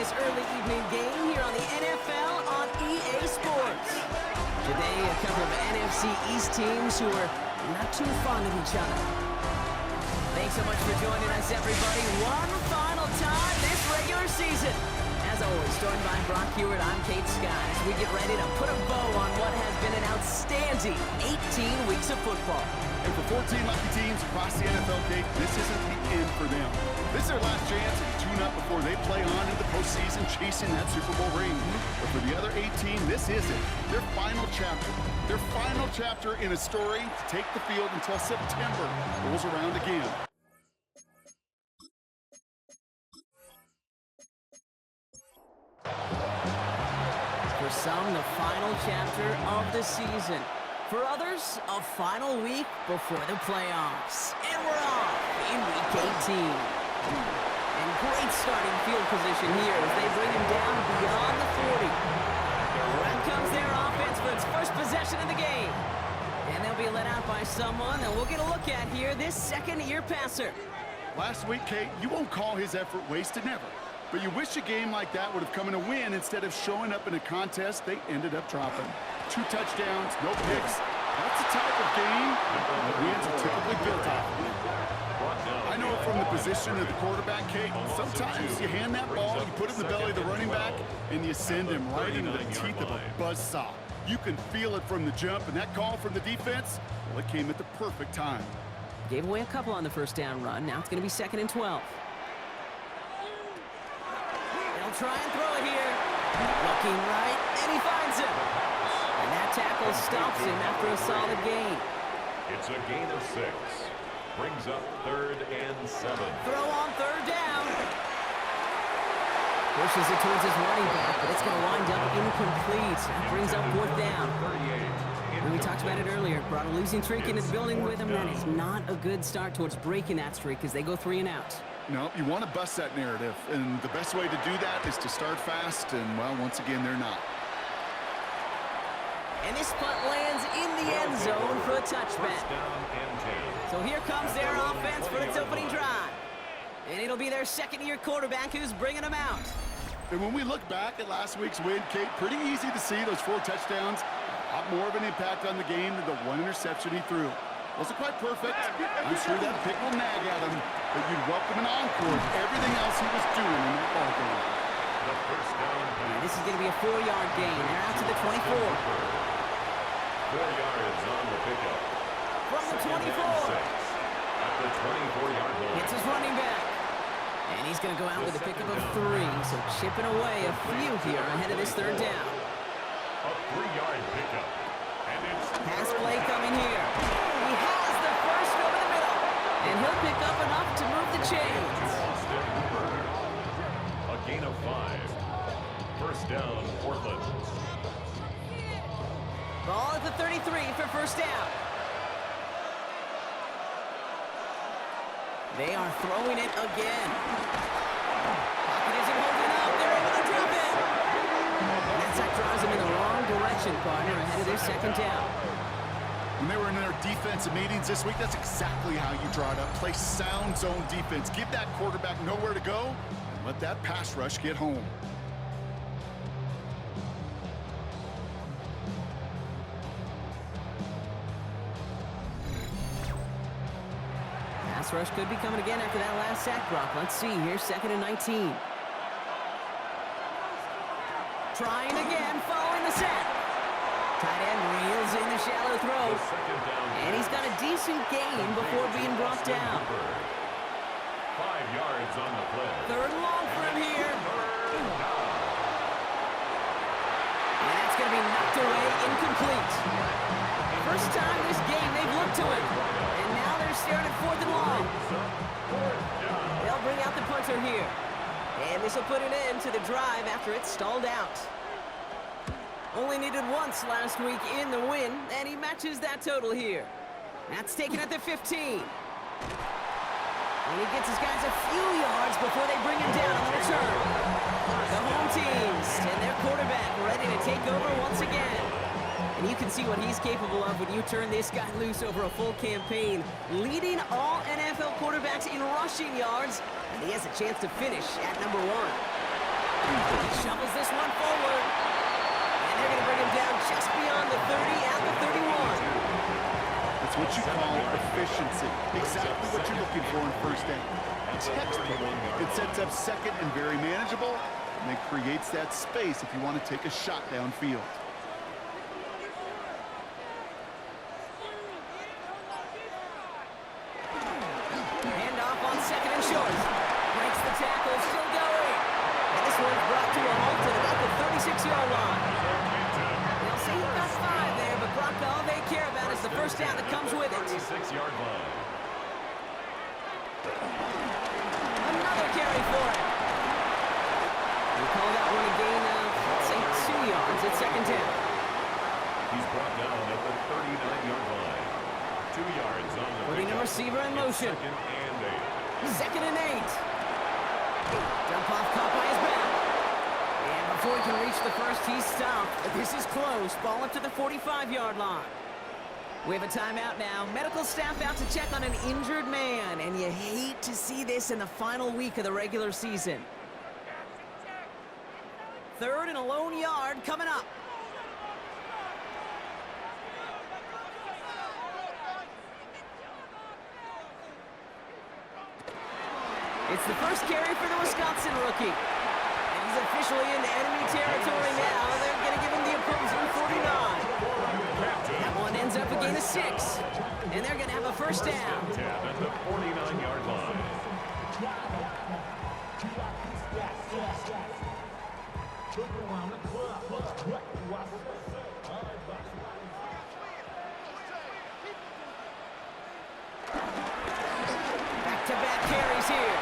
this early evening game here on the NFL on EA Sports. Today, a couple of NFC East teams who are not too fond of each other. Thanks so much for joining us, everybody. One final time this regular season. As always, joined by Brock Hewitt, I'm Kate Scott, as we get ready to put a bow on what has been an outstanding 18 weeks of football. And for 14 lucky teams across the NFL, Kate, this isn't the end for them. This is their last chance to tune up before they play on in the postseason chasing that Super Bowl ring. But for the other 18, this is it. Their final chapter. Their final chapter in a story to take the field until September rolls around again. For some, the final chapter of the season. For others, a final week before the playoffs. And we're off in Week 18. And great starting field position here as they bring him down beyond the 40. Around comes their offense for its first possession of the game. And they'll be let out by someone that we'll get a look at here, this second-year passer. Last week, Kate, you won't call his effort wasted, never. But you wish a game like that would have come in a win instead of showing up in a contest they ended up dropping. 2 touchdowns, no picks. That's the type of game that wins are typically built off. I know from the position of the quarterback, Kate, sometimes you hand that ball, you put it in the belly of the running back, and you send him right into the teeth of a buzzsaw. You can feel it from the jump, and that call from the defense, well, it came at the perfect time. Gave away a couple on the first down run. Now it's going to be 2nd and 12. They'll try and throw it here. Looking right, and he finds him. And that tackle stops him after a solid gain. It's a gain of 6. Brings up 3rd and 7. Throw on 3rd down. Pushes it towards his running back, but it's going to wind up incomplete. That brings up 4th down. And we talked about it earlier. Brought a losing streak into the building with him. That is not a good start towards breaking that streak as they go 3 and out. No, you want to bust that narrative, and the best way to do that is to start fast, and, well, once again, they're not. And this punt lands in the end zone for a touchback. So here comes their offense for its opening drive. And it'll be their second-year quarterback who's bringing them out. And when we look back at last week's win, Kate, pretty easy to see those 4 touchdowns. A lot more of an impact on the game than the 1 interception he threw. Wasn't quite perfect. I'm sure that pick will nag at him, but you'd welcome an encore of everything else he was doing in that ball game. The first down. And this is going to be a 4-yard gain. They're out to the 24. 4 yards on the pickup. From the 24. At the 24-yard line. It's his running back. And he's going to go out with a pickup of 3. So chipping away a few here ahead of this 3rd down. A 3-yard pickup. And it's Pass play coming here. He has the first over the middle. And he'll pick up enough to move the chains. a gain of 5. First down, Portland. Ball at the 33 for first down. They are throwing it again. Pocket isn't holding up. They're able to drop it. And that sack drives them in the wrong direction, partner, ahead of their 2nd down. When they were in their defensive meetings this week, that's exactly how you draw it up. Play sound zone defense. Give that quarterback nowhere to go, and let that pass rush get home. Pass rush could be coming again after that last sack, Brock. Let's see. Here's 2nd and 19. Trying again, following the sack. Tight end reels in the shallow throw. And he's got a decent gain before being brought down. 5 yards on the play. 3rd and long for him here. And that's going to be knocked away, incomplete. First time this game they've looked to him. And now they're staring at 4th and long. They'll bring out the punter here. And this will put an end to the drive after it stalled out. Only needed once last week in the win, and he matches that total here. That's taken at the 15. And he gets his guys a few yards before they bring him down on the return. The home teams and their quarterback ready to take over once again. And you can see what he's capable of when you turn this guy loose over a full campaign, leading all NFL quarterbacks in rushing yards, and he has a chance to finish at number 1. He shovels this one forward. And they're going to bring him down just beyond the 30 at the 31. That's what you call efficiency. Exactly what you're looking for in first down. Textbook. It sets up second and very manageable, and it creates that space if you want to take a shot downfield. Handoff on second and short. Breaks the tackle, still going. And this one's brought to a halt at about the 36-yard line. They'll say he got 5 there, but Brock, all they care about is the first down that comes with it. 36-yard line. Another carry for him. We call that one a gain of, let's say, 2 yards at second down. He's brought down at the 39-yard line. 2 yards on the Putting a pickup. receiver in motion. Second and 8. 2nd and 8. Dump off caught by his back. And before he can reach the first, he's stopped. But this is close. Ball up to the 45-yard line. We have a timeout now. Medical staff out to check on an injured man. And you hate to see this in the final week of the regular season. 3rd and a lone yard coming up. It's the first carry for the Wisconsin rookie. And he's officially into enemy territory now. They're going to give him the opposing 49. That one ends up a gain of 6. And they're going to have a first down. 10 at the 49-yard line. Back-to-back carries here.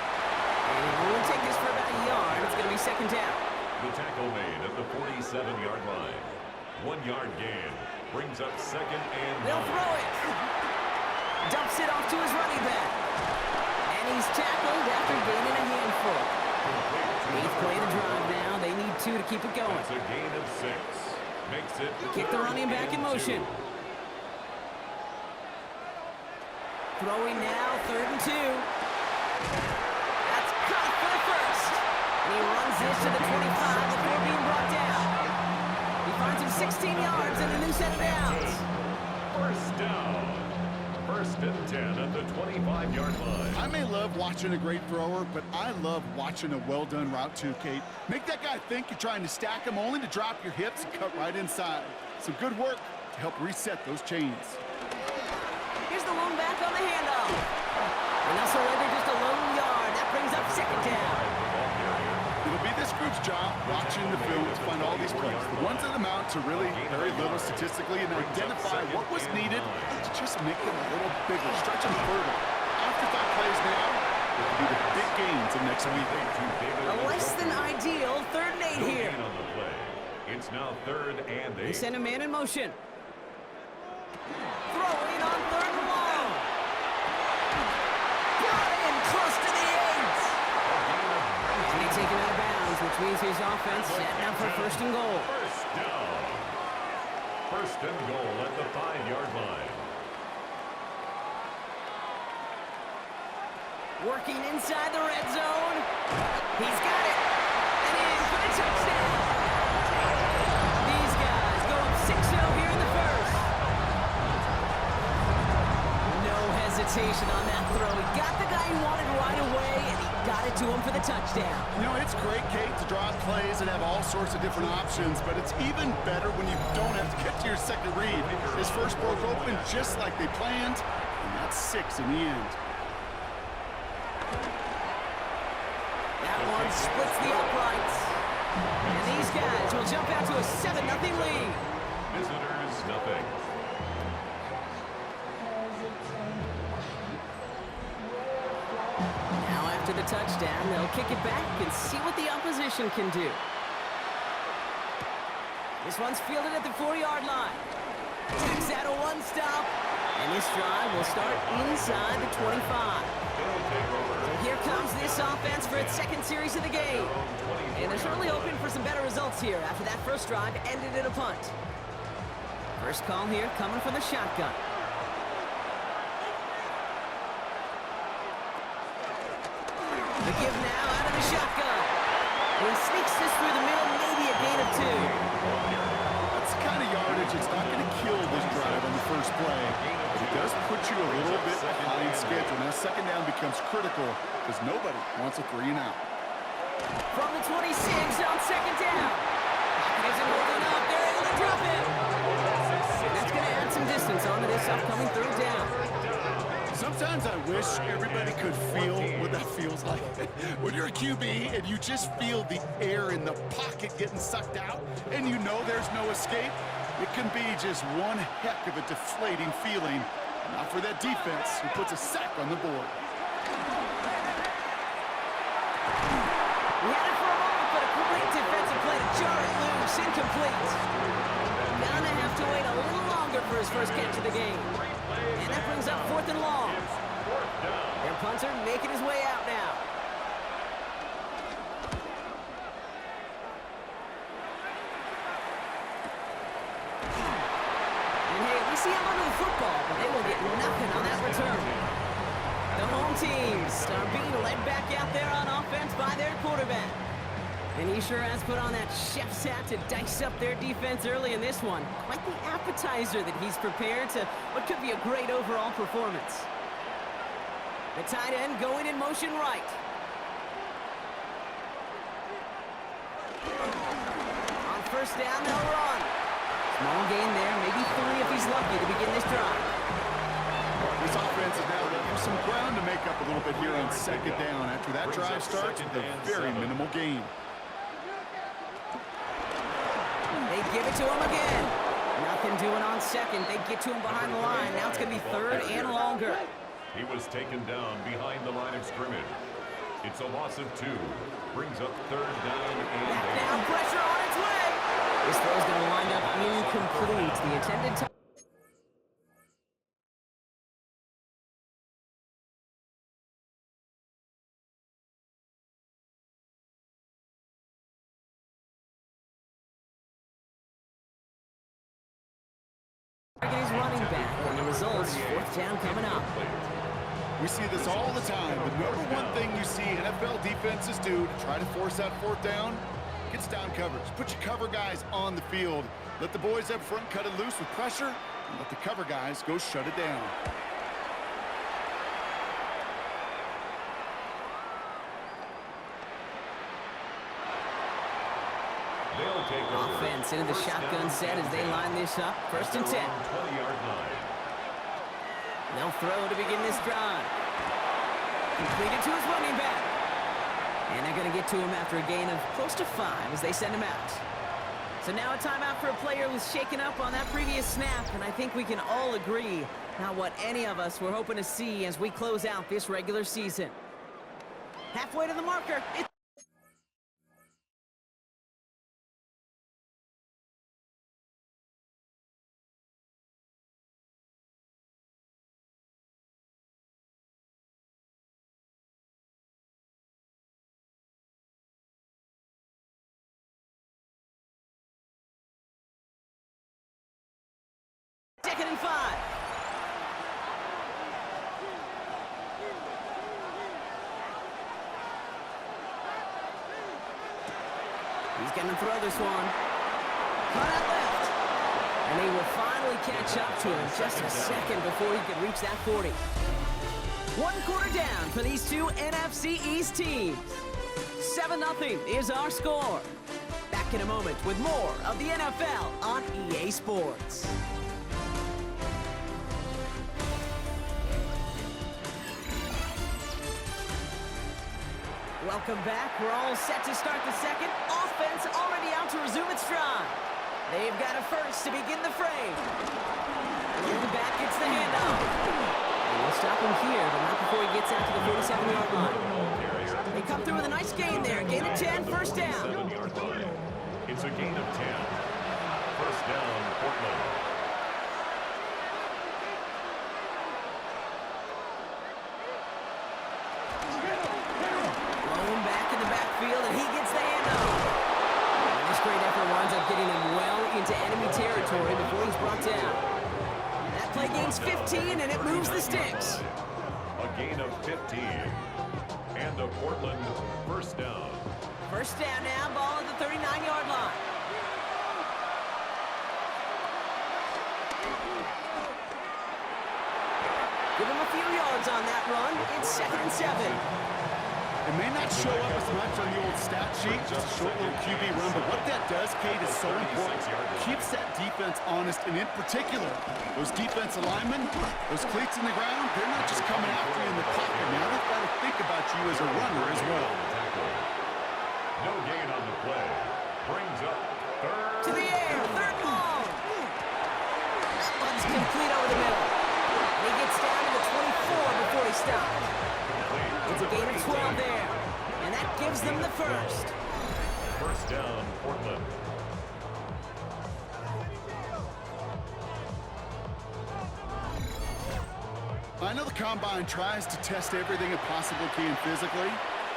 And he'll only take this for about a yard. It's going to be second down. The tackle made at the 47-yard line. 1 yard gain. Brings up second and They'll 9. throw it. Dumps it off to his running back. And he's tackled after gaining a handful. 8th play of the drive now. They need 2 to keep it going. That's a gain of 6. Makes it Kick the running back in motion. 2. Throwing now, 3rd and 2. That's caught for the first. And he runs this to the 25 before being brought down. He finds him 16 yards and a new set of downs. First down. 1st and 10 at the 25-yard line. I may love watching a great thrower, but I love watching a well-done route too, Kate. Make that guy think you're trying to stack him only to drop your hips and cut right inside. Some good work to help reset those chains. Here's the lone back on the handoff. And they'll surrender just a lone yard. That brings up second down. It'll be this group's job watching the film to find all these plays. The ones that amount to really very little statistically and identify what was needed to just make them a little bigger, stretch them further. Afterthought plays now, it will be the big gains of next week. A less than ideal 3rd and 8 here. On the play. It's now 3rd and 8. They send a man in motion. Throwing on 3rd and long. Got in close to the 8. And they take him out of bounds, which means his offense setting up for 1st and goal. First down. 1st and goal at the 5-yard line. Working inside the red zone. He's got it. And in for the touchdown. These guys go up 6-0 here in the first. No hesitation on that throw. He got the guy he wanted right away, and he got it to him for the touchdown. You know, it's great, Kate, to draw up plays and have all sorts of different options, but it's even better when you don't have to get to your second read. His first broke open just like they planned, and that's 6 in the end. That one splits the uprights. And these guys will jump out to a 7-0 lead. Visitors, nothing. Now after the touchdown, they'll kick it back and see what the opposition can do. This one's fielded at the 4-yard line. Takes out a 1-stop. And this drive will start inside the 25. So here comes this offense for its 2nd series of the game. And they're certainly hoping for some better results here after that first drive ended in a punt. First call here coming from the shotgun. The give now out of the shotgun. He sneaks this through the middle, maybe a gain of 2. That's the kind of yardage. It's not going to kill this drive on the first play, but it does put you a little bit behind schedule. Now second down becomes critical because nobody wants a 3-and-out. From the 26 on second down. Pocket isn't holding up. They're able to drop him. And that's going to add some distance onto this upcoming third down. Sometimes I wish everybody could feel what that feels like. When you're a QB and you just feel the air in the pocket getting sucked out and you know there's no escape, it can be just one heck of a deflating feeling. Not for that defense who puts a sack on the board. He had it for a moment, but a great defensive play to jar it loose. Incomplete. Gonna have to wait a little longer for his first catch of the game. And that brings up 4th and long. Their punter making his way out now. And hey, we see him under the football, but they will get nothing on that return. The home teams are being led back out there on offense by their quarterback. And he sure has put on that chef's hat to dice up their defense early in this one. Quite the appetizer that he's prepared to what could be a great overall performance. The tight end going in motion right. On first down, they'll run. Small gain there, maybe 3 if he's lucky to begin this drive. This offense is now looking some ground to make up a little bit here on second down after that drive starts with a very minimal gain. They give it to him again. Nothing doing on second. They get to him behind the line. Now it's going to be 3rd and longer. He was taken down behind the line of scrimmage. It's a loss of 2. Brings up 3rd down and Back down, pressure on its way. This throw's going to wind up incomplete. The intended time. His running back, and the results, 4th down coming up. We see this all the time. The number one thing you see NFL defenses do to try to force that 4th down, gets down coverage. Put your cover guys on the field. Let the boys up front cut it loose with pressure, and let the cover guys go shut it down. they'll take over. Offense into the shotgun set as they line this up. 1st and 10. 20-yard line. They'll throw to begin this drive. Completed to his running back. And they're going to get to him after a gain of close to 5 as they send him out. So now a timeout for a player who's shaken up on that previous snap, and I think we can all agree not what any of us were hoping to see as we close out this regular season. Halfway to the marker. Second and 5. He's going to throw this one. Cut out left. And he will finally catch up to him just a second before he could reach that 40. 1 quarter down for these two NFC East teams. 7-0 is our score. Back in a moment with more of the NFL on EA Sports. Welcome back. We're all set to start the second. Offense already out to resume its stride. They've got a first to begin the frame. The back gets the handoff. And we'll stop him here, but not before he gets out to the 47-yard line. They come through with a nice gain there. Gain of 10, 1st down. 7-yard line. It's a gain of 10. 1st down, Portland. And he gets the handoff. And this great effort winds up getting him well into enemy territory before he's brought down. That play gains 15, and it moves the sticks. A gain of 15. And the Portland 1st down. 1st first down now, ball at the 39-yard line. Give him a few yards on that run. It's 2nd and 7. It may not show up as much on the old stat sheet, just a short little QB run, but what that does, Kate, is so important. Keeps that defense honest, and in particular, those defensive linemen, those cleats in the ground, they're not just coming after you in the pocket. Now they've got to think about you as a runner as well. No gain on the play. Brings up third. To the air, third and long. One's complete over the middle. He gets down to the 24 before he stops. It's a gain of 12 there, and that gives them the first. First down, Portland. I know the Combine tries to test everything it possibly can physically,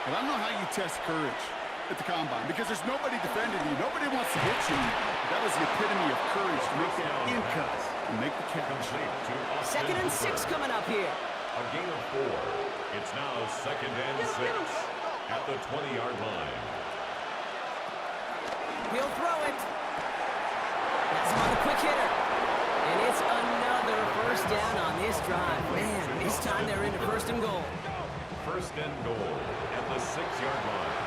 but I don't know how you test courage at the Combine, because there's nobody defending you. Nobody wants to hit you. That was the epitome of courage to make that in cut and make the catch. 2nd and 6 coming up here. A gain of 4. It's now 2nd and 6 at the 20-yard line. He'll throw it. That's him on the quick hitter. And it's another first down on this drive. Man, this time they're into 1st and goal. 1st and goal at the 6-yard line.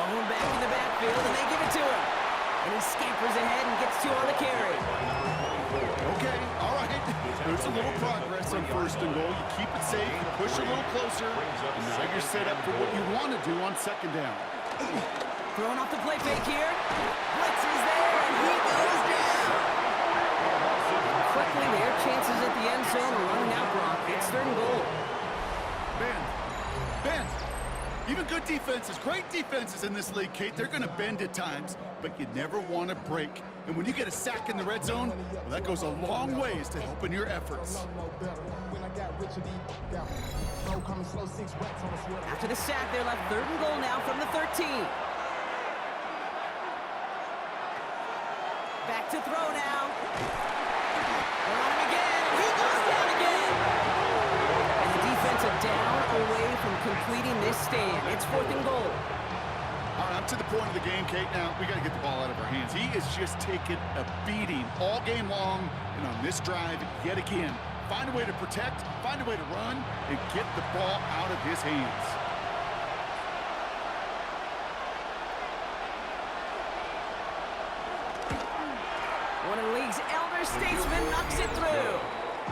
Going back in the backfield, and they give it to him. And he scampers ahead and gets 2 on the carry. Okay, all right. There's a little progress on 1st and goal. You keep it safe, you push a little closer, and now you're set up for what you want to do on 2nd down. Throwing off the play fake here. Blitz is there, and he goes down. Quickly, their chances at the end zone are running out, Brock. It's 3rd and goal. Ben. Even good defenses, great defenses in this league, Kate, they're going to bend at times, but you never want to break. And when you get a sack in the red zone, well, that goes a long ways to helping your efforts. After the sack, they're left 3rd and goal now from the 13. Back to throw now. They're on him again. He goes down again. And the defense are down away from completing this stand. It's 4th and goal. All right, up to the point of the game, Kate. Now, we got to get the ball out of our hands. He is just taking a beating all game long, and on this drive, yet again. Find a way to protect, find a way to run, and get the ball out of his hands. One of the league's elder statesmen knocks it through.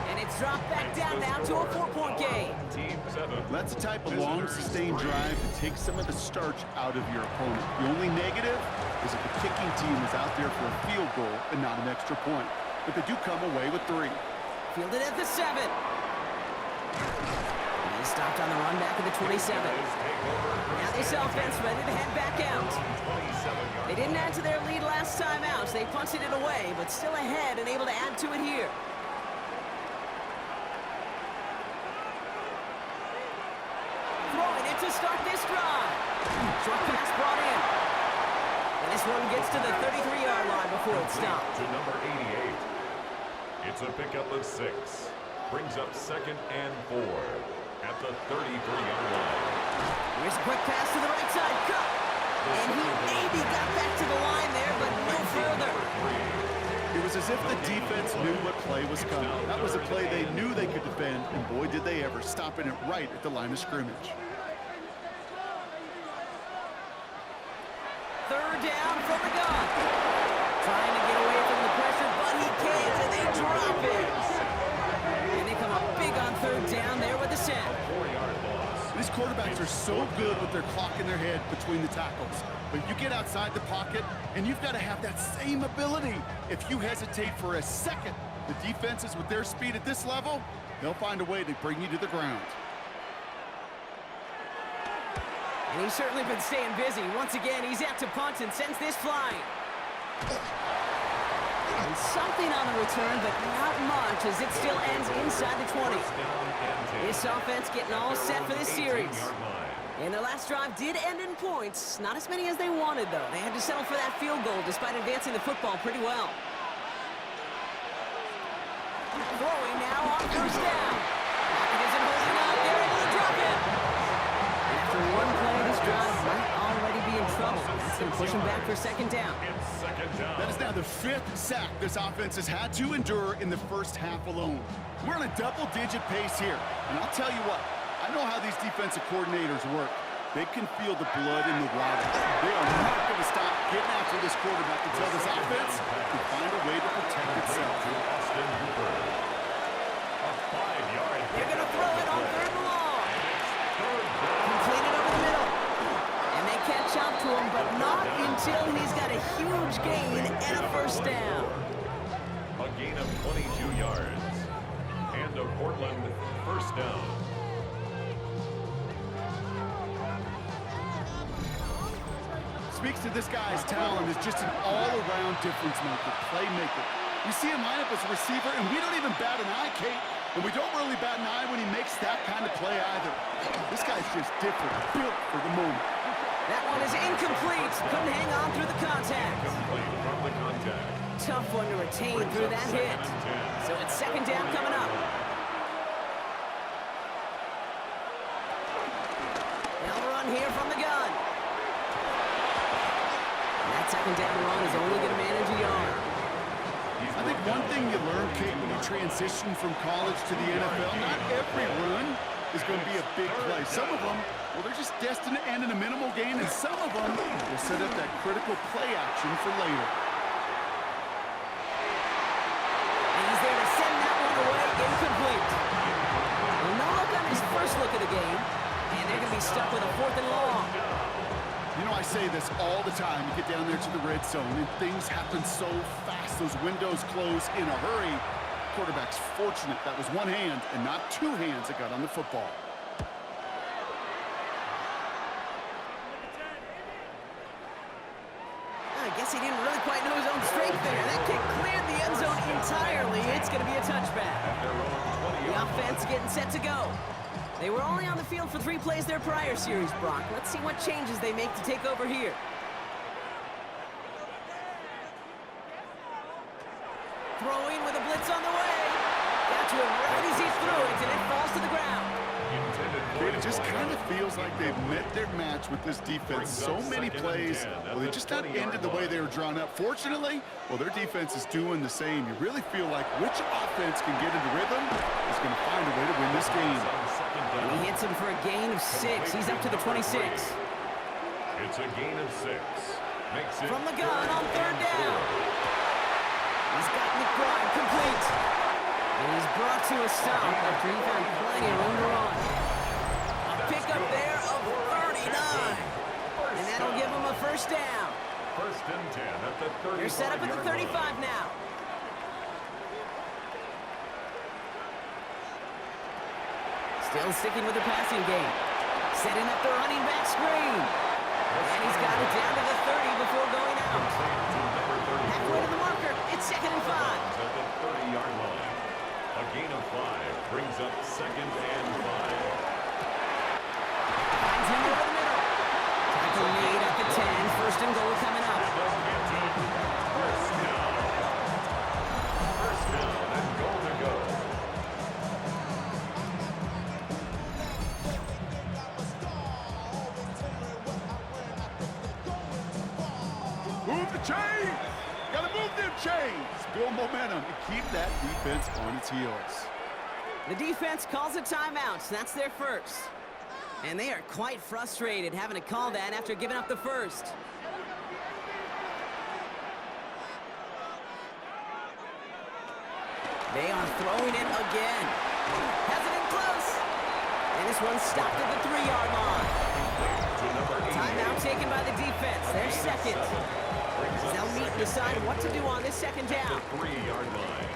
And it's dropped back down now to a 4-point game. Team 7. That's the type of long, sustained drive that takes some of the starch out of your opponent. The only negative is if the kicking team is out there for a field goal and not an extra point. But they do come away with 3. Fielded at the 7. And he stopped on the run back at the 27. Now this offense ready to head back out. They didn't add to their lead last time out, so they punted it away, but still ahead and able to add to it here. Throwing it to start this drive. Short pass brought in. And this one gets to the 33-yard line before it stopped. To number 88. It's a pickup of 6. Brings up 2nd and 4 at the 33-yard line. Here's a quick pass to the right side. Cut. And he maybe got back to the line there, but no further. It was as if the defense knew what play was coming. That was a play they knew they could defend, and boy, did they ever, stopping it right at the line of scrimmage. 3rd down from the gun. Trying to get away from the pressure, but he can't, and they drop it. And they come up big on 3rd down there with the sack. These quarterbacks are so good with their clock in their head between the tackles. But you get outside the pocket, and you've got to have that same ability. If you hesitate for a second, the defenses with their speed at this level, they'll find a way to bring you to the ground. And he's certainly been staying busy. Once again, he's out to punt and sends this flying. And something on the return, but not much, as it still ends inside the 20. This offense getting all set for this series. And their last drive did end in points. Not as many as they wanted, though. They had to settle for that field goal despite advancing the football pretty well. Throwing now on 1st down. Pocket isn't holding up. They're able to drop it. and push them back for second down. It's second down. That is now the 5th sack this offense has had to endure in the first half alone. We're on a double-digit pace here. And I'll tell you what, I know how these defensive coordinators work. They can feel the blood in the water. They are not going to stop getting after this quarterback until this offense can find a way to protect itself. To Austin Hooper. A 5-yard. They're going to throw it on third and long. Completed over the middle. And they catch up to him, but not until he's got a huge gain and a first down. A gain of 22 yards. And a Portland first down. Speaks to this guy's talent as just an all-around difference maker, playmaker. We see him line up as a receiver, and we don't even bat an eye, Kate. And we don't really bat an eye when he makes that kind of play either. This guy's just different, built for the moment. That one is incomplete. Couldn't hang on through the contact. Complete from the contact. Tough one to retain through that hit. So it's second down coming up. Now the run here from the gun. And that second down run is only going to manage a yard. I think one thing you learn, Kate, when you transition from college to the NFL, not every run is going to be a big play. Some of them, well, they're just destined to end in a minimal gain, and some of them will set up that critical play action for later. And he's there to send that one away, incomplete. Well, no look on his first look of the game, and they're going to be stuck with a 4th and long. You know, I say this all the time. You get down there to the red zone, and things happen so fast. Those windows close in a hurry. Quarterback's fortunate that was one hand and not 2 hands that got on the football. I guess he didn't really quite know his own strength there. That kick cleared the end zone entirely. It's going to be a touchback. The offense getting set to go. They were only on the field for 3 plays their prior series, Brock. Let's see what changes they make to take over here. Throwing with a blitz on the way. Got to him right as he threw it, and it falls to the ground. It just kind of feels like they've met their match with this defense. So many plays, well, they just not ended the way they were drawn up. Fortunately, well, their defense is doing the same. You really feel like which offense can get into rhythm is going to find a way to win this game. And he hits him for a gain of 6. He's up to the 26. It's a gain of 6. Makes it from the gun on 3rd down. He's got McBride complete. And he's brought to a stop after he found plenty of room to run. A pickup there of 39. And that'll give him a first down. First and 10 at the 35. They're set up at the 35 now. Still sticking with the passing game. Setting up the running back screen. And he's got it down to the 30 before going out. Halfway to the marker. It's 2nd and 5. At the 30-yard line. A gain of 5 brings up 2nd and 5. Finds him over the middle. Tackle made at the 10. First and goal coming up. First down. First down and goal to go. Move the chains! Gotta move them chains! Build momentum and keep that defense on its heels. The defense calls a timeout. That's their first. And they are quite frustrated having to call that after giving up the first. They are throwing it again. Has it in close. And this one's stopped at the 3-yard line. Timeout taken by the defense. They're second. They'll meet and decide what to do on this second down. 3-yard line.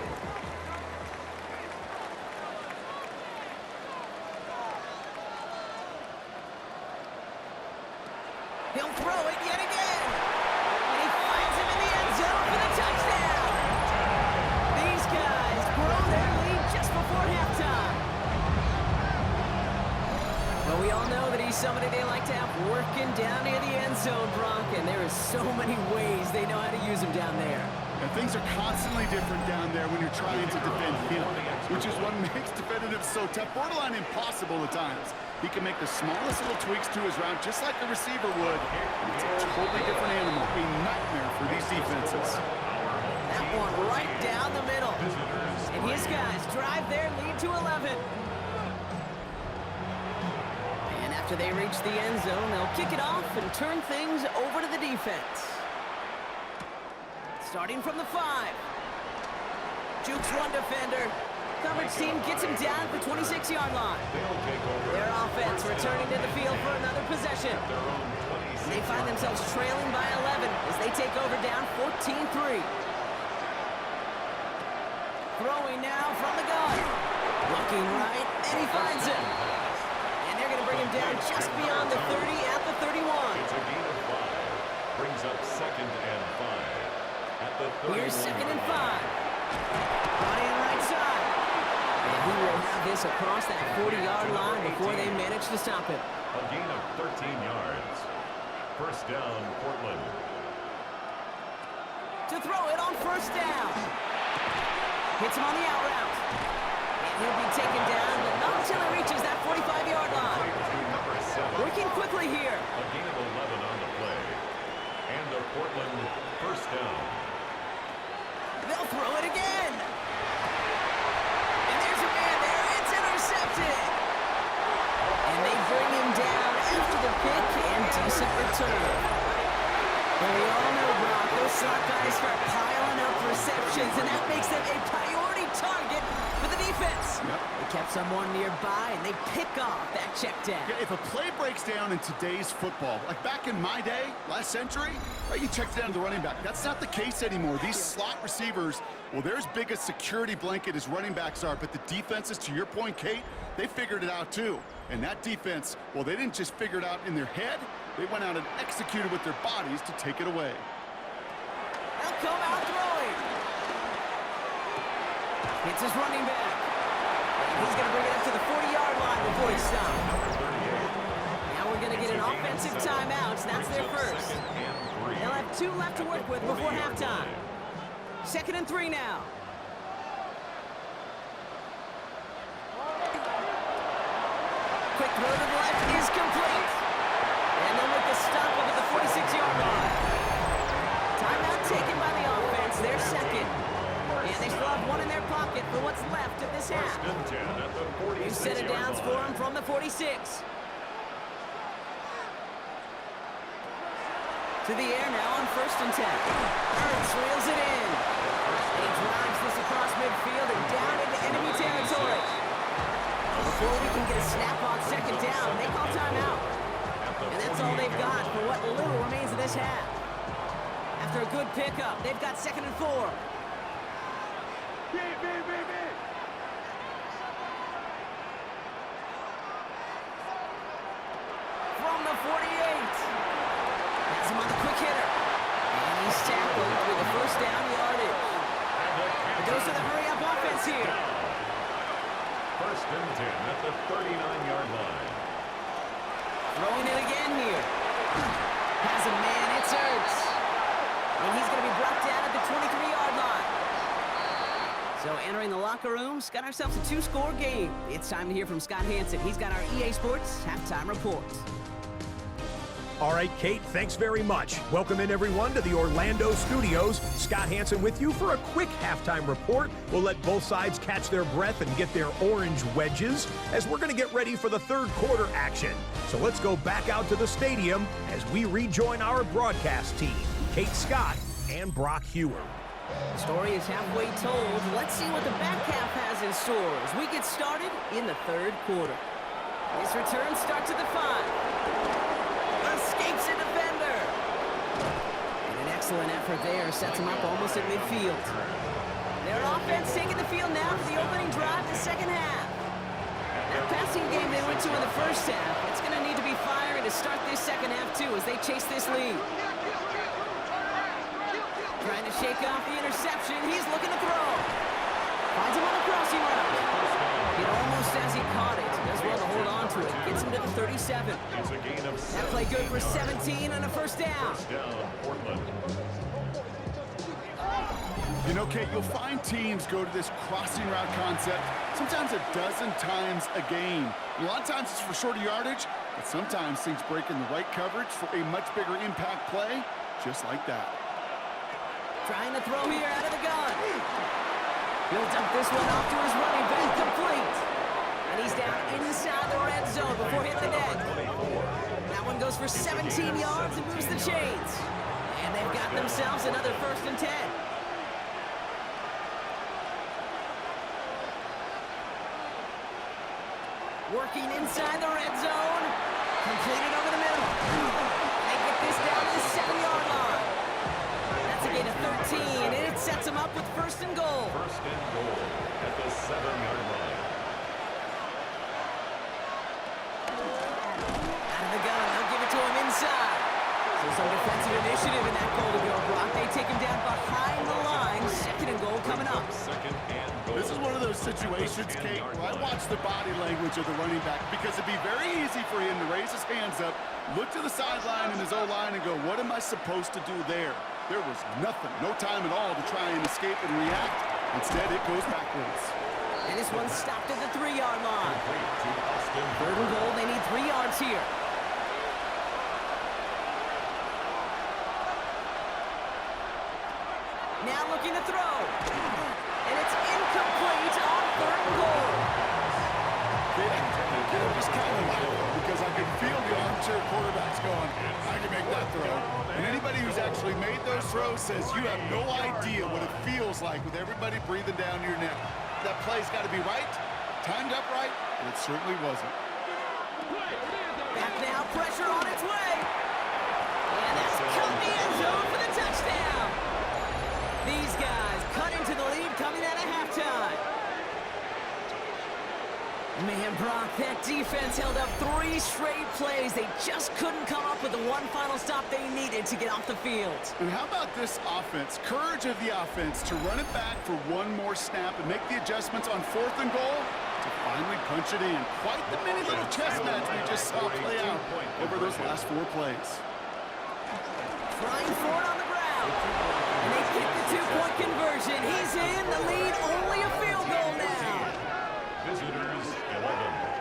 He'll throw it yet again. And he finds him in the end zone for the touchdown. These guys grow their lead just before halftime. Well, we all know that he's somebody they like to have working down near the end zone, Brock, and there are so many ways they know how to use him down there. And things are constantly different down there when you're trying to defend him, which is what makes defending him so tough, borderline impossible at times. He can make the smallest little tweaks to his route just like a receiver would. It's a totally different animal, a nightmare for these defenses. That one right down the middle. And his guys drive their lead to 11. And after they reach the end zone, they'll kick it off and turn things over to the defense. Starting from the 5. Jukes one defender. Coverage team gets him down at the 26-yard line. Their offense returning to the field for another possession. They find themselves trailing by 11 as they take over down 14-3. Throwing now from the gun. Looking right, and he finds him. And they're going to bring him down just beyond the 30 at the 31. It's a gain of 5. Brings up 2nd and 5. At the 31. Here's 2nd and 5. Body and right side. And he will have this across that 40-yard line before they manage to stop him. A gain of 13 yards. First down, Portland. To throw it on first down. Hits him on the out route. And he'll be taken down, but not until he reaches that 45-yard line. Working quickly here. A gain of 11 on the play. And a Portland first down. They'll throw it again. And there's a man there. It's intercepted. And they bring him down after the pick and decent return. Well, we all know, Brock, those slot guys start piling up receptions, and that makes them a priority target for the defense. They kept someone nearby, and they pick off that check down. Yeah, if a play breaks down in today's football, like back in my day, last century, right, you check down the running back. That's not the case anymore. These slot receivers, well, they're as big a security blanket as running backs are, but the defenses, to your point, Kate, they figured it out too. And that defense, well, they didn't just figure it out in their head. They went out and executed with their bodies to take it away. They'll come out throwing. It's his running back. And he's going to bring it up to the 40-yard line before he stops. Now we're going to get an offensive timeout. That's their first. They'll have 2 left to work with before halftime. 2nd and 3 now. Quick throw to the left is complete. And they'll make the stop up at the 46-yard line. Timeout taken by the offense. They're second. And they still have 1 in their pocket for what's left of this half. New set of downs for him from the 46. To the air now on 1st and 10. Hurts reels it in. And he drives this across midfield and down into enemy territory. Before we can get a snap on 2nd down, they call timeout. And that's all they've got for what little remains of this half. After a good pickup, they've got 2nd and 4. From the 48. Has him on the quick hitter. And he's tackled with the first down yardage. It goes to the hurry-up offense here. 1st and 10 at the 39-yard line. Throwing it again here. Has a man, it's Hurts. And he's going to be brought down at the 23-yard line. So entering the locker rooms, got ourselves a 2-score game. It's time to hear from Scott Hansen. He's got our EA Sports halftime report. All right, Kate, thanks very much. Welcome in, everyone, to the Orlando studios. Scott Hansen with you for a quick halftime report. We'll let both sides catch their breath and get their orange wedges as we're going to get ready for the 3rd quarter action. So let's go back out to the stadium as we rejoin our broadcast team, Kate Scott and Brock Hewer. The story is halfway told. Let's see what the back half has in store as we get started in the 3rd quarter. This return starts at the 5. Escapes a defender. And an excellent effort there sets him up almost at midfield. Their offense taking the field now for the opening drive the 2nd half. That passing game they went to in the 1st half, it's going to need to be firing to start this 2nd half too as they chase this lead. Trying to shake off the interception. He's looking to throw. Finds him on the crossing route. It almost as he caught it. Does well to hold on to it. Gets him to the 37. It's a gain of 7. That play good for 17 and a 1st down. First down, Portland. You know, Kate, you'll find teams go to this crossing route concept sometimes a dozen times a game. A lot of times it's for shorter yardage, but sometimes things break in the right coverage for a much bigger impact play, just like that. Trying to throw here out of the gun. He'll dump this one off to his running back, complete. And he's down inside the red zone before hitting the net. That one goes for 17 yards and moves the chains. And they've got themselves another 1st and 10. Working inside the red zone. Completed over the middle. They get this down to the 7-yard line. That's a gain of 13, and it sets them up with 1st and goal. 1st and goal at the 7-yard line. Out of the gun, they'll give it to him inside. So some defensive initiative in that goal to go, Brock. They take him down behind the line. 2nd and goal coming up. 2nd and goal. This is one of those situations, Kate, where I watch the body language of the running back because it'd be very easy for him to raise his hands up, look to the sideline in his O-line and go, what am I supposed to do there? There was nothing, no time at all to try and escape and react. Instead, it goes backwards. And this one stopped at the 3-yard line. To Austin. 3rd and goal, they need 3 yards here. Now looking to throw. And it's incomplete on 3rd and goal. I'm just kind of laughing because I can feel the armchair quarterbacks going, I can make that throw. And anybody who's actually made those throws says you have no idea what it feels like with everybody breathing down your neck. That play's got to be right, timed up right, and it certainly wasn't. Back now, pressure on its way. And that's cut the end zone for the touchdown. These guys cut into the lead coming out of halftime. Man, Brock, that defense held up 3 straight plays. They just couldn't come up with the one final stop they needed to get off the field. And how about this offense? Courage of the offense to run it back for one more snap and make the adjustments on 4th and goal to finally punch it in. Quite the mini little chess match we just saw play out over those last 4 plays. Trying for it on the ground. And they get the 2-point conversion. He's in the lead, only a field goal now. Visitors 11.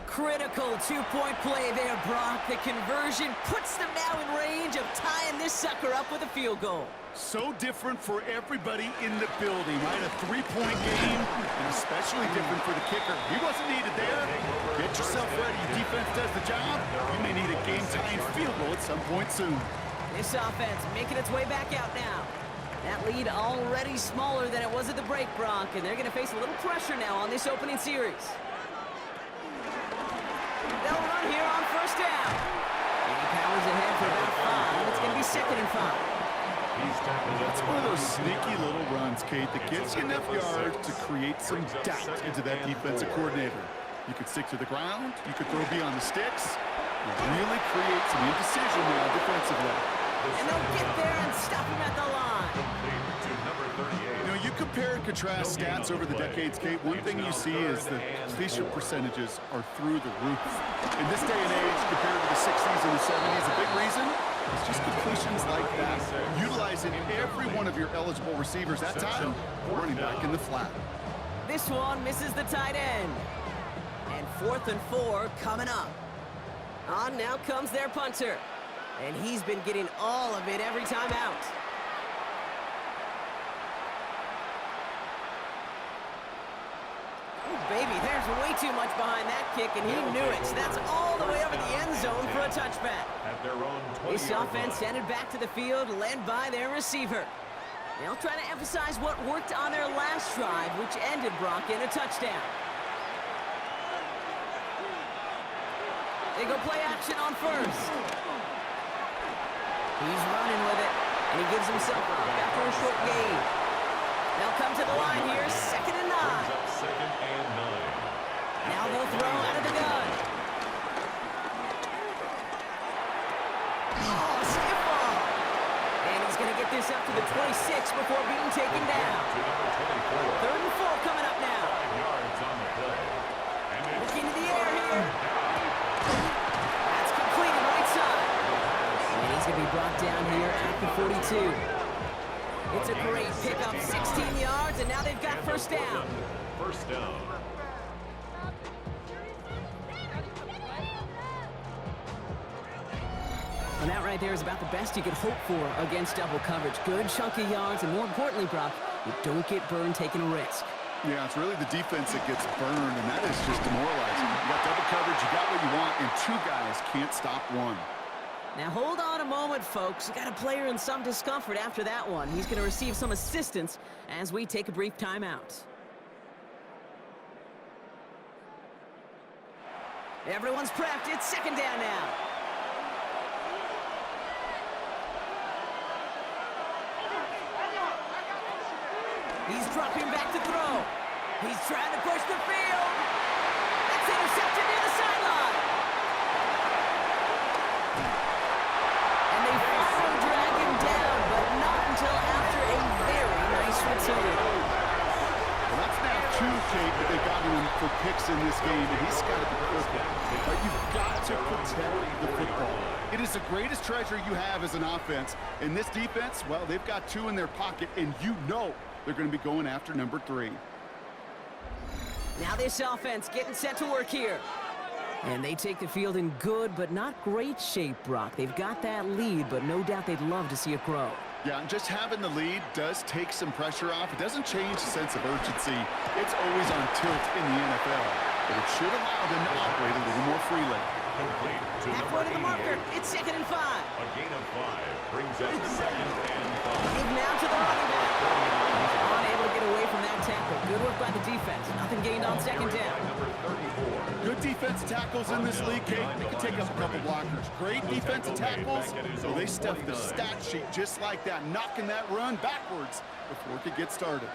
Critical 2-point play there, Brock. The conversion puts them now in range of tying this sucker up with a field goal. So different for everybody in the building, right? A 3-point game, and especially different for the kicker. He wasn't needed there. Get yourself ready. Your defense does the job. You may need a game-tying field goal at some point soon. This offense making its way back out now. That lead already smaller than it was at the break, Brock, and they're going to face a little pressure now on this opening series. They'll run here on 1st down. And he powers ahead for about 5. It's going to be 2nd and 5. It's one of those sneaky little runs, Kate, that gets you enough yards to create some doubt into that defensive coordinator. You could stick to the ground. You could throw beyond the sticks. You really create some indecision now defensively. And they'll get there and stop him at the line. You know, you compare and contrast stats over the decades, Kate. One thing you see is the completion percentages are through the roof. In this day and age, compared to the 60s and the 70s, a big reason is just completions like that. Utilizing every one of your eligible receivers. That time, running back in the flat. This one misses the tight end. And 4th and 4 coming up. On now comes their punter. And he's been getting all of it every time out. Oh, baby, there's way too much behind that kick, and he knew it. So that's all the way over the end zone for a touchback. At their own 20-yard This offense line. headed back to the field, led by their receiver. They'll try to emphasize what worked on their last drive, which ended, Brock, in a touchdown. They go play action on 1st. He's running with it, and he gives himself up after a short gain. They'll come to the line here, 2nd and 9. Brings up 2nd and 9. Now they'll throw out of the gun. Oh, stiff ball. And he's going to get this up to the 26 before being taken down. To number 24. 3rd and 4 coming up now. 5 yards on the play. And it's Looking to the air here. That's completed right side. And he's going to be brought down here at the 42. It's a great pickup, 16 yards, and now they've got 1st down. 1st down. And that right there is about the best you could hope for against double coverage. Good chunky yards, and more importantly, Brock, you don't get burned taking a risk. Yeah, it's really the defense that gets burned, and that is just demoralizing. You got double coverage, you got what you want, and 2 guys can't stop one. Now hold on a moment, folks. We got a player in some discomfort after that one. He's going to receive some assistance as we take a brief timeout. Everyone's prepped. It's 2nd down now. He's dropping back to throw. He's trying to push the field. That's intercepted near the sideline. And they finally drag him down, but not until after a very nice return. Well, that's now 2, Kate, that they got him for picks in this game, and he's got to be careful. But you've got to protect the football. It is the greatest treasure you have as an offense. And this defense, well, they've got 2 in their pocket, and you know they're going to be going after number 3. Now this offense getting set to work here. And they take the field in good but not great shape, Brock. They've got that lead, but no doubt they'd love to see it grow. Yeah, and just having the lead does take some pressure off. It doesn't change the sense of urgency. It's always on tilt in the NFL. But it should allow them to operate a little more freely. Complete to Halfway to the number marker. 88. It's 2nd and 5. A gain of 5 brings up 2nd and 5. Give now to the running back. Unable to get away from that tackle. Good work by the defense. Nothing gained on 2nd down. Number 34. Good defensive tackles in this league, Kate. They can take up a couple blockers. Great defensive tackles. Well, they stuff the stat sheet just like that, knocking that run backwards before it could get started.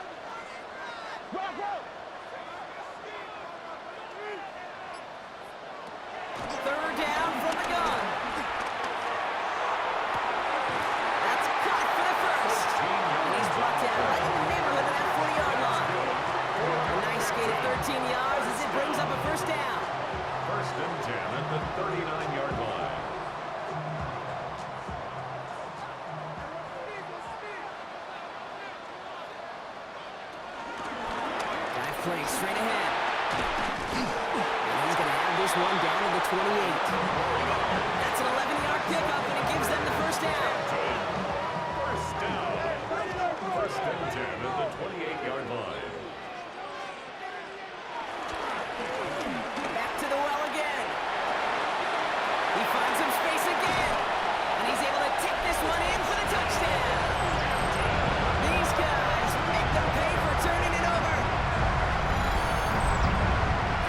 3rd down from the gun. That's caught for the 1st. And he's brought down right in the neighborhood of that 40-yard line. A nice gain of 13 yards as it brings up a 1st down. 1st and 10 at the 39-yard line. Dive play straight ahead. And he's going to have this one down to the 28. That's an 11-yard pickup, and it gives them the 1st down. 1st down. 1st and 10 at the 28-yard line. Back to the well again. He finds some space again. And he's able to take this one in for the touchdown. These guys make them pay for turning it over.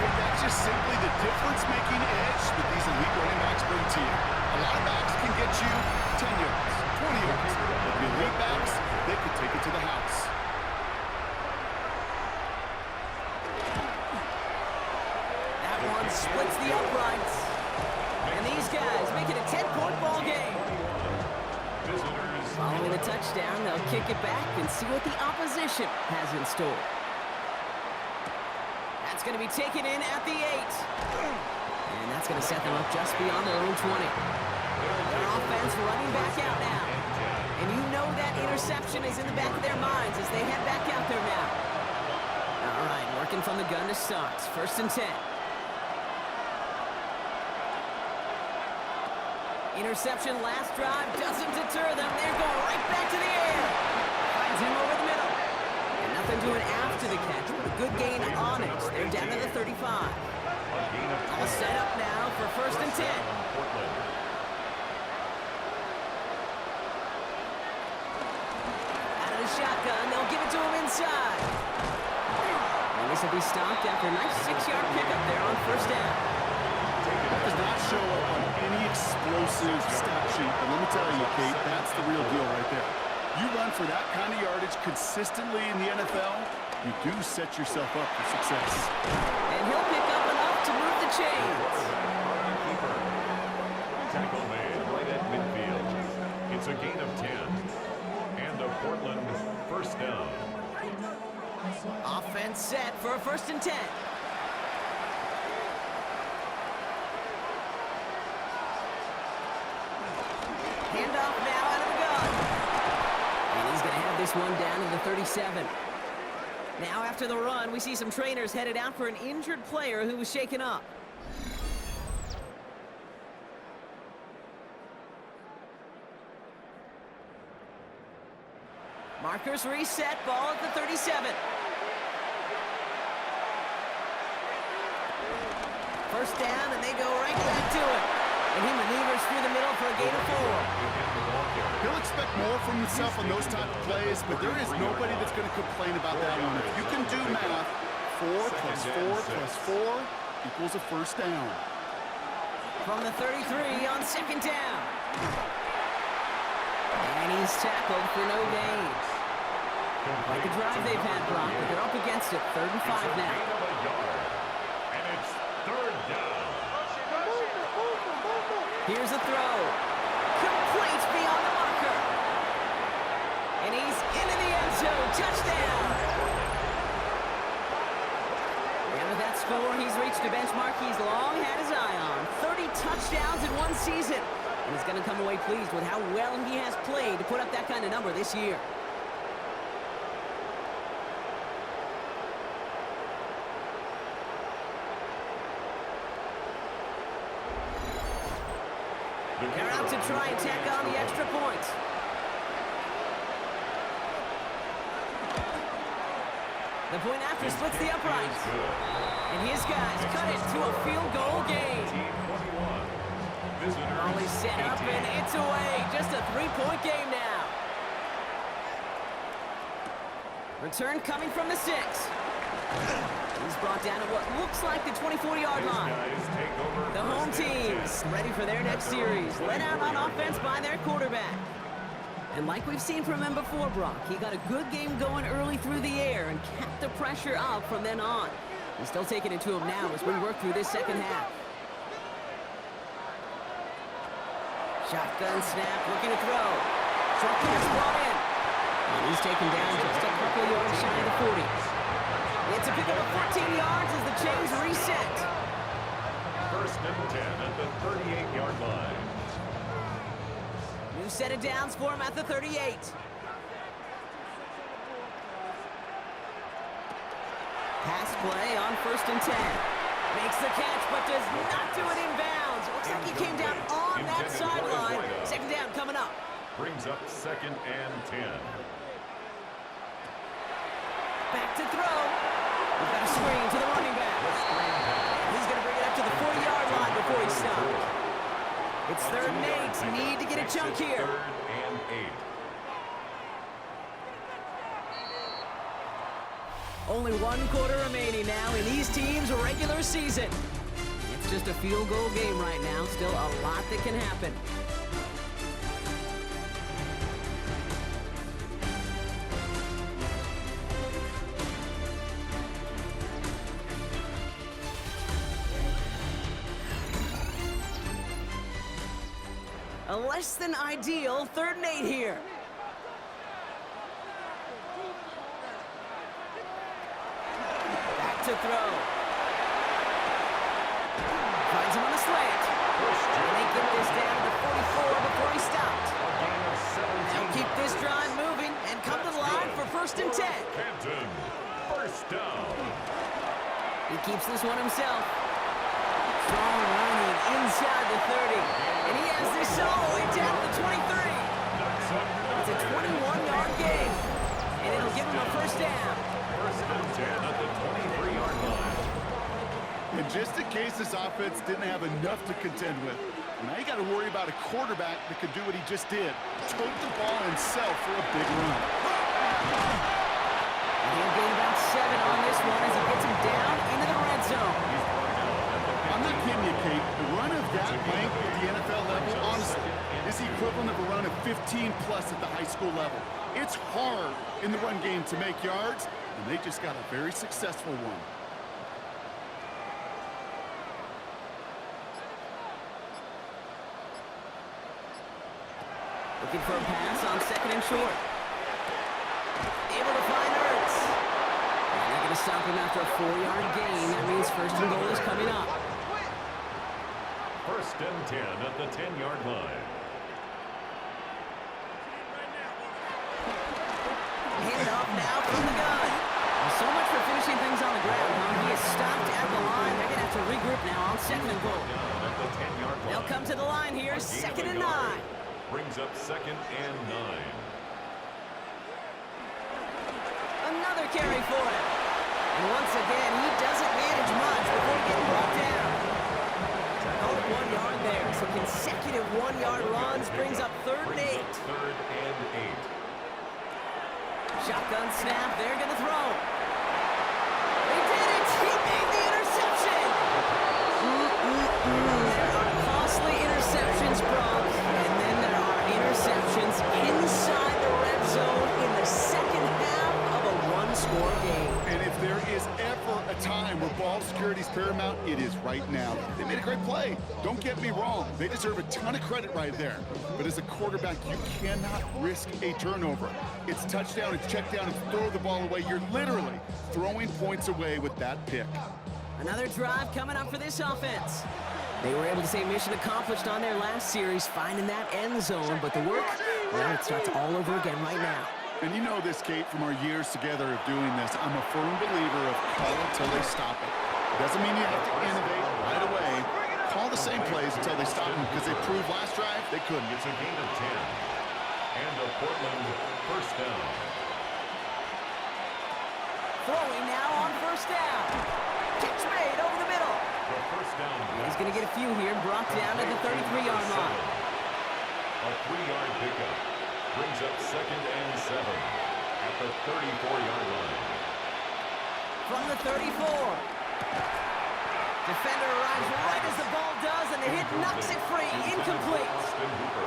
That's just simply the difference-making edge that these elite running backs bring to you. A lot of backs can get you 10 yards, 20 yards. But the elite backs, they can take it to the house. That one splits the uprights. And these guys make it a 10-point ball game. Visitors. Following the touchdown, they'll kick it back and see what the opposition has in store. That's going to be taken in at the 8. And that's going to set them up just beyond their own 20. Their offense running back out now. And you know that interception is in the back of their minds as they head back out there now. All right, working from the gun to start. 1st and 10. Interception last drive doesn't deter them. They're going right back to the air. Finds him over the middle. And nothing doing after the catch, but a good gain on it. They're down to the 35. All set up now for 1st and 10. Out of the shotgun, they'll give it to him inside. And this will be stopped after a nice 6-yard pickup there on 1st down. That does not show up on any explosive stat sheet, but let me tell you, Kate, that's the real deal right there. You run for that kind of yardage consistently in the NFL, you do set yourself up for success. And he'll pick up enough to move the chains. Tackle made right at midfield. It's a gain of 10. And a Portland first down. Offense set for a 1st and 10. Handoff now out of the gun. And he's going to have this one down to the 37. Now after the run, we see some trainers headed out for an injured player who was shaken up. Markers reset, ball at the 37. First down, and they go right back to it. And he maneuvers through the middle for a gain of 4. He'll expect more from himself on those type of plays, but there is nobody that's going to complain about that one. If you can do math, 4 plus 4 plus 4 equals a first down. From the 33 on 2nd down. And he's tackled for no gain. Like the drive they've had, Brock, but they're up against it. 3rd and 5 now. And it's 3rd down. Here's a throw. Complete beyond the marker. And he's into the end zone. Touchdown. And with that score, he's reached a benchmark he's long had his eye on. 30 touchdowns in one season. And he's going to come away pleased with how well he has played to put up that kind of number this year. They're out to try and tack on the extra points. The point after splits the uprights. And his guys cut it to a field goal game. Early set up and it's away. Just a 3-point game now. Return coming from the 6. He's brought down at what looks like the 24-yard line. The home team's ready for their next series. Let out on offense by their quarterback. And like we've seen from him before, Brock, he got a good game going early through the air and kept the pressure up from then on. He's still taking it to him now as we work through this second half. Shotgun snap, looking to throw. Short pass brought in. And he's taken down just a couple yards shy of the 40. It's a pickup of 14 yards as the chains reset. 1st and 10 at the 38-yard line. New set of downs for him at the 38. Pass play on 1st and 10. Makes the catch, but does not do it in bounds. Looks like he came down on that sideline. 2nd down coming up. Brings up 2nd and 10. Back to throw. We've got a screen to the running back. He's going to bring it up to the 40-yard line before he stops. It's 3rd and 8. Need to get a chunk here. 3rd and 8. Only 1 quarter remaining now in these teams' regular season. It's just a field goal game right now. Still a lot that can happen. A less than ideal 3rd and 8 here. Back to throw. Finds him on the slant. And they get this down to 44 before he stopped. They'll keep this drive moving and come to the line for 1st and 10. Canton, first down. He keeps this one himself. Strong running inside the 30. And he has this all the way down to the 23. It's a 21-yard gain. And it'll give him a 1st down. 1st and 10 at the 23-yard line. And just in case this offense didn't have enough to contend with, now you got to worry about a quarterback that could do what he just did. Tote the ball himself for a big run. And he'll gain about 7 on this one as he gets him down into the red zone. I'm not kidding you, Kate. The run of that length at the NFL level, honestly, is the equivalent of a run of 15-plus at the high school level. It's hard in the run game to make yards, and they just got a very successful one. Looking for a pass on second and short. Able to find Ertz. And they're going to stop him after a 4-yard gain. That means first and goal is coming up. First and 10 at the 10-yard line. Hand off now from the gun. Well, so much for finishing things on the ground, huh? He is stopped at the line. They're going to have to regroup now on second and goal. At the 10-yard line. They'll come to the line here, second and 9. Brings up second and 9. Another carry for him. And once again, he doesn't manage much before getting brought down. Oh, 1 yard there. So consecutive 1-yard runs brings up third and 8. Third and 8. Shotgun snap. They're going to throw. They did it. He made the interception. There are costly interceptions, Brock. And then there are interceptions inside the red zone in the second half of a one-score game. And if there is ever a time where ball security is paramount, it is right now. They made a great play. Don't get me wrong. They deserve a ton of credit right there. But as a quarterback, you cannot risk a turnover. It's touchdown, it's check down, it's throw the ball away. You're literally throwing points away with that pick. Another drive coming up for this offense. They were able to say mission accomplished on their last series, finding that end zone. But the work, well, it starts all over again right now. And you know this, Kate, from our years together of doing this. I'm a firm believer of call it till they stop it. Doesn't mean you have to innovate right away. Call the same plays until they stop them, because they proved last drive they couldn't. It's a gain of 10. And a Portland first down. Throwing now on first down. Catch made over the middle. The first down. He's going to get a few here, brought down at the 33-yard line. A 3-yard pickup. Brings up second and 7 at the 34-yard line. From the 34. Defender arrives right as the ball does, and the hit knocks it free. Incomplete. Austin Hooper.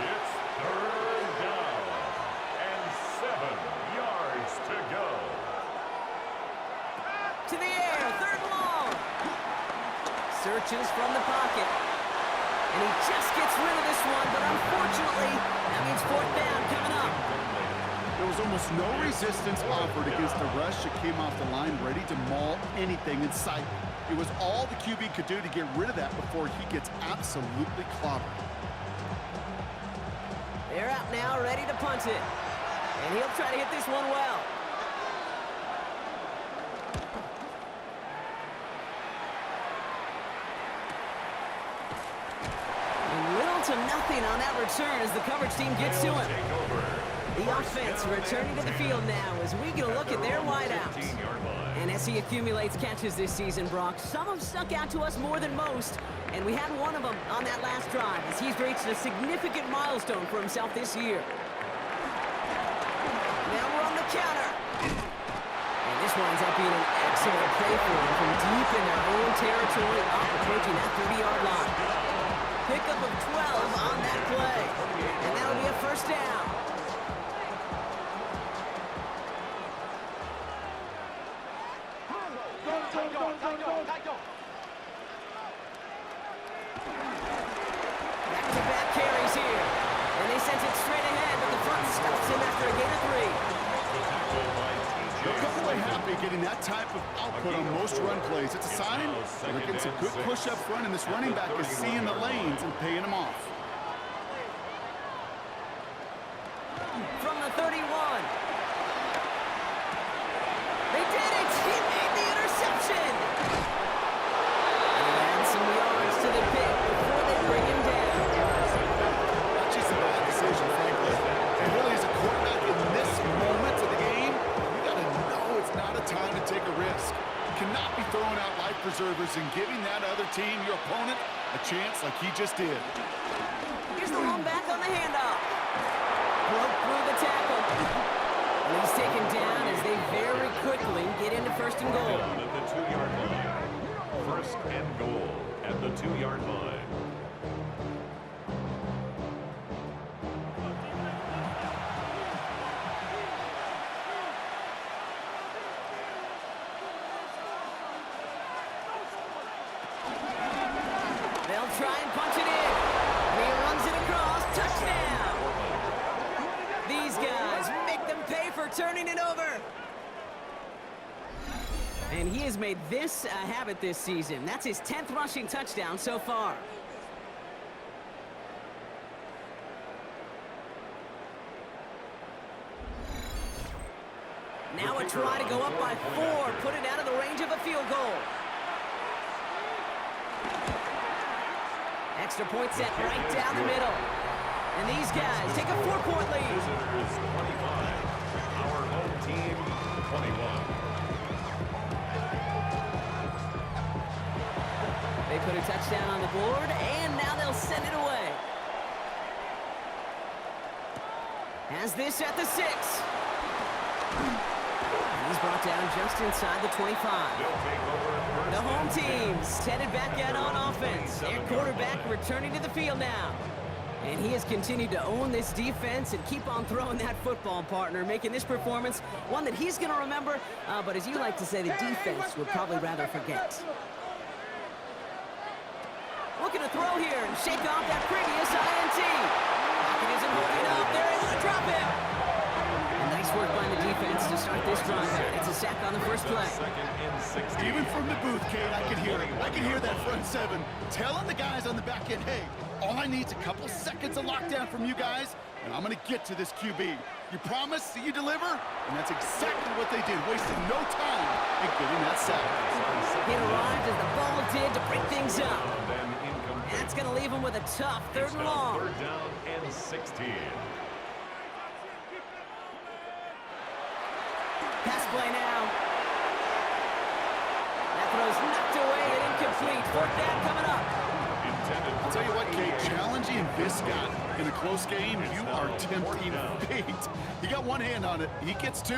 It's third down and 7 yards to go. To the air, third and long. Searches from the pocket. And he just gets rid of this one, but unfortunately, that means fourth down coming up. There was almost no resistance offered against the rush that came off the line, ready to maul anything in sight. It was all the QB could do to get rid of that before he gets absolutely clobbered. They're out now, ready to punt it. And he'll try to hit this one well. To nothing on that return as the coverage team gets to him. The offense returning to the field now as we get a look at their wideouts. And as he accumulates catches this season, Brock, some have stuck out to us more than most. And we had one of them on that last drive as he's reached a significant milestone for himself this year. Now we're on the counter. And this winds up being an excellent play for him from deep in their own territory, up approaching that 30-yard line. Pickup of 12 on that play. And that'll be a first down. Back-to-back carries here. And they sent it straight ahead, but the front stops him after a gain of 3. They'll come away happy getting that type of output on most run plays. It's a sign they're getting some good push up front, and this running back is seeing the lanes and paying them off. From the 31. They did it! He made the interception! And some yards to the pit before they bring him down. That's just a bad decision, frankly. And really, as a quarterback in this moment of the game, you got to know it's not a time to take a risk. You cannot be throwing out life preservers and giving that other team, your opponent, a chance like he just did. Here's the long back on the handoff. Broke through the tackle. And he's taken down as they very quickly get into first and goal. At the 2-yard line. First and goal at the 2-yard line. try and punch it in. And he runs it across. Touchdown. These guys make them pay for turning it over. And he has made this a habit this season. That's his 10th rushing touchdown so far. Now a try to go up by 4, put it out of the range of a field goal. Extra point set right down the middle. And these guys take a 4-point lead. Visitors 25, our home team 21. They put a touchdown on the board, and now they'll send it away. Has this at the 6. And he's brought down just inside the 25. The home team's headed back out on offense. Their quarterback returning to the field now. And he has continued to own this defense and keep on throwing that football, partner, making this performance one that he's going to remember, but as you like to say, the defense would probably rather forget. Looking to throw here and shake off that previous INT. Pocket isn't holding up. They're able to drop him. And nice work by the defense to start this drive. It's a sack on the first play. Even from the booth, Kate, I can hear it. I can hear that front 7 telling the guys on the back end, hey, all I need is a couple seconds of lockdown from you guys, and I'm going to get to this QB. You promise that you deliver? And that's exactly what they did, wasting no time in getting that sack. It arrived as the ball did to break things up. That's going to leave him with a tough 3rd and long. 3rd down and 16. Pass play now. That throw's knocked away and incomplete. 4th down coming up. I'll tell you what, Kate, challenging this guy in a close game, you are tempting fate. He got one hand on it. He gets 2.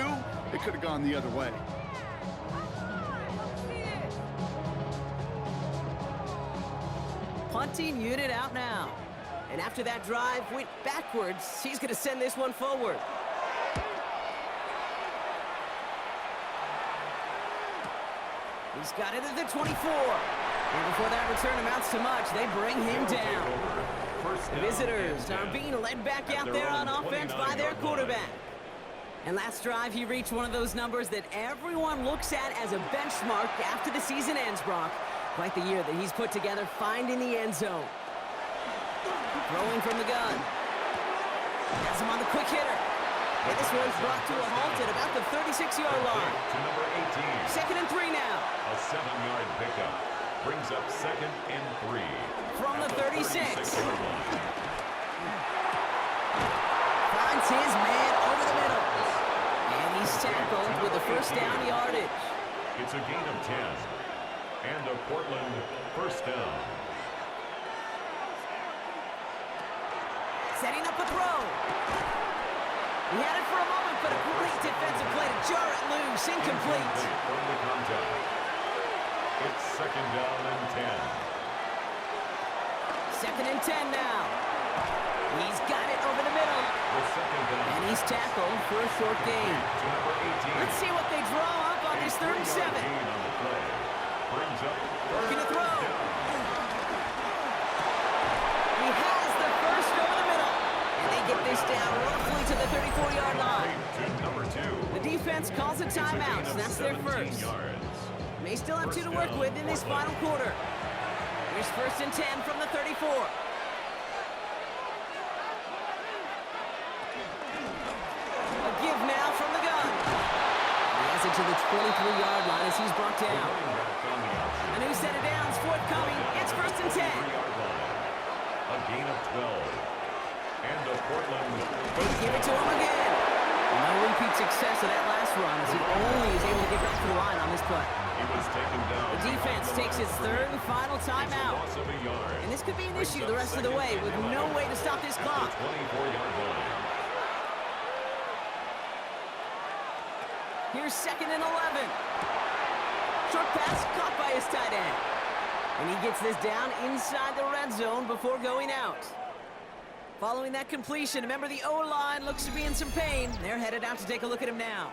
It could have gone the other way. Punting unit out now. And after that drive went backwards, he's going to send this one forward. He's got it at the 24. And before that return amounts to much, they bring him down. The visitors are being led back out there on offense by their quarterback. And last drive, he reached one of those numbers that everyone looks at as a benchmark after the season ends, Brock. Quite the year that he's put together, finding the end zone. Throwing from the gun. Has him on the quick hitter. And this one's brought to a halt at about the 36-yard line. To number 18. 2nd and 3 now. A 7-yard pickup. Brings up 2nd and 3. From the 36. 36-yard line. Finds his man over the middle. And he's tackled with the 1st down yardage. It's a gain of 10. And a Portland 1st down. Setting up a throw. He had it for a moment, but a great defensive play to jar it loose. Incomplete. From the contact. It's 2nd down and 10. 2nd and 10 now. He's got it over the middle. The 2nd down. And he's tackled for a short gain. To number 18. Let's see what they draw up on this 3rd and 7. Gain on the play. Brings up Looking to throw. down. He has the 1st over the middle. And they get this down roughly to the 34-yard line. To number 2. The defense calls a timeout, so that's their 1st. Yards. May still have 2 to work with in this final quarter. Here's 1st and 10 from the 34. A give now from the gun. He has it to the 23-yard line as he's brought down. A new set of downs forthcoming. It's 1st and 10. A gain of 12. And a Portland. They give it to him again. No repeat success of that last run as he only is able to get back to the line on this play. He was taken down. The defense takes its 3rd and final timeout. Loss of a yard. And this could be an issue the rest of the way with no way to stop this clock. 24-yard line. Here's 2nd and 11. Short pass caught by his tight end. And he gets this down inside the red zone before going out. Following that completion, remember the O-line looks to be in some pain. They're headed out to take a look at him now.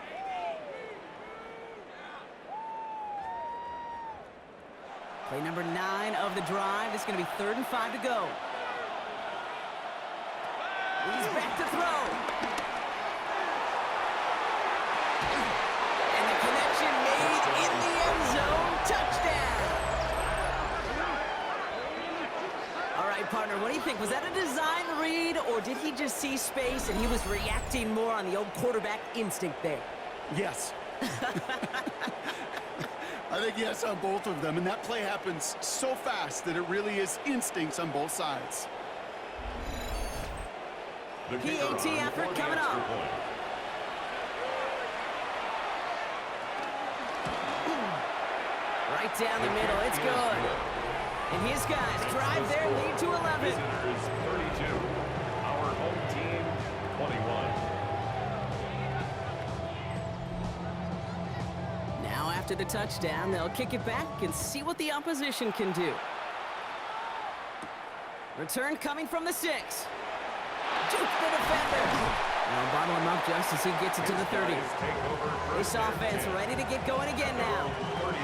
Play number 9 of the drive. This is going to be 3rd and 5 to go. He's back to throw. And the connection made in the end zone. Touchdown. All right, partner, what do you think? Was that a design read, or did he just see space and he was reacting more on the old quarterback instinct there? Yes. I think yes on both of them, and that play happens so fast that it really is instincts on both sides. The PAT effort coming up. Right down the middle, it's good. And his guys drive their lead to 11. Visitors 32, our home team 21. Now after the touchdown, they'll kick it back and see what the opposition can do. Return coming from the 6. Juke the defender. Now bottle him up just as he gets it to the 30. This offense ready to get going again now.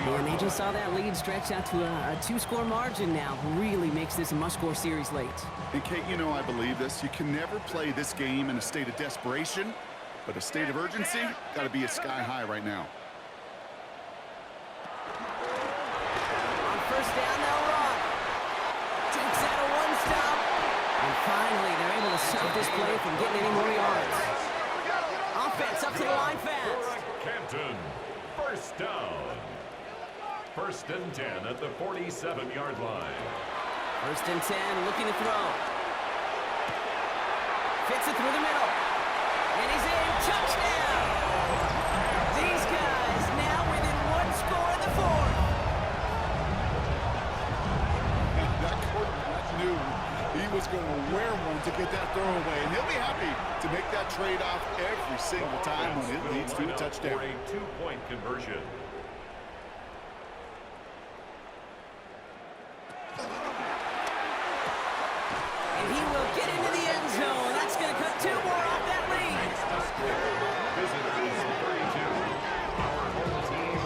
And they just saw that lead stretch out to a 2-score margin now. Really makes this a must-score series late. And Kate, you know I believe this. You can never play this game in a state of desperation, but a state of urgency got to be a sky high right now. On first down, they'll run. Takes out a 1-stop. And finally, they're able to stop this play from getting any more yards. Offense up to the line fast. Canton, first down. 1st and 10 at the 47-yard line. 1st and 10, looking to throw. Fits it through the middle. And he's in. Touchdown! These guys now within 1 score in the 4th. That quarterback knew he was going to wear one to get that throw away, and he'll be happy to make that trade-off every single time when it leads to a touchdown. For a 2-point conversion. And he will get into the end zone. That's going to cut 2 more off that lead. Visitors 32, our home team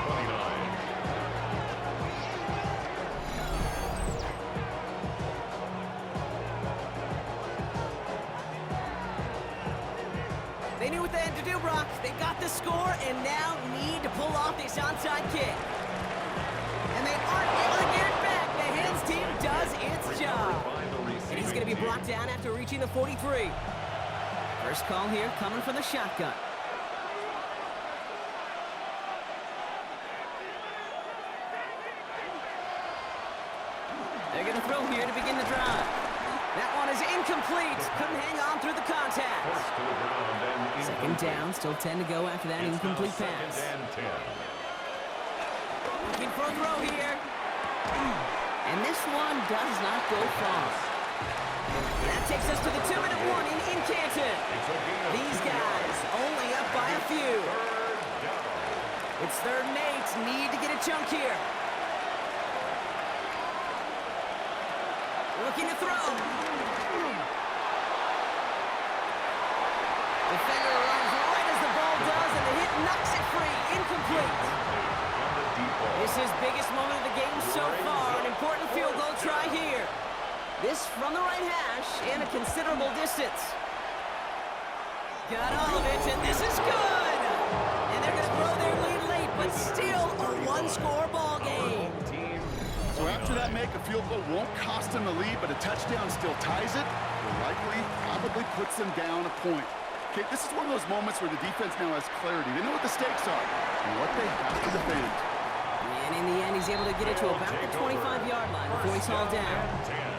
29. They knew what they had to do, Brock. They got the score and now need to pull off this onside kick. And they aren't able to get it back. The Hens team does its job. And he's going to be brought down after reaching the 43. First call here coming from the shotgun. They're going to throw here to begin the drive. That one is incomplete. Couldn't hang on through the contact. Second down, still 10 to go after that incomplete pass. Looking for a throw here. And this one does not go far. That takes us to the 2-minute warning in Canton. These guys only up by a few. It's 3rd and 8. Need to get a chunk here. Looking to throw. Defender arrives right as the ball does, and the hit knocks it free. Incomplete. This is biggest moment of the game so far. An important field goal try here. This from the right hash and a considerable distance. Got all of it, and this is good. And they're going to blow their lead late, but still a 1-score ball game. So after that make, a field goal won't cost them the lead, but a touchdown still ties it. Probably puts them down a point. Okay, this is one of those moments where the defense now has clarity. They know what the stakes are and what they have to defend. And in the end, he's able to get it to about the 25-yard line before he's hauled down.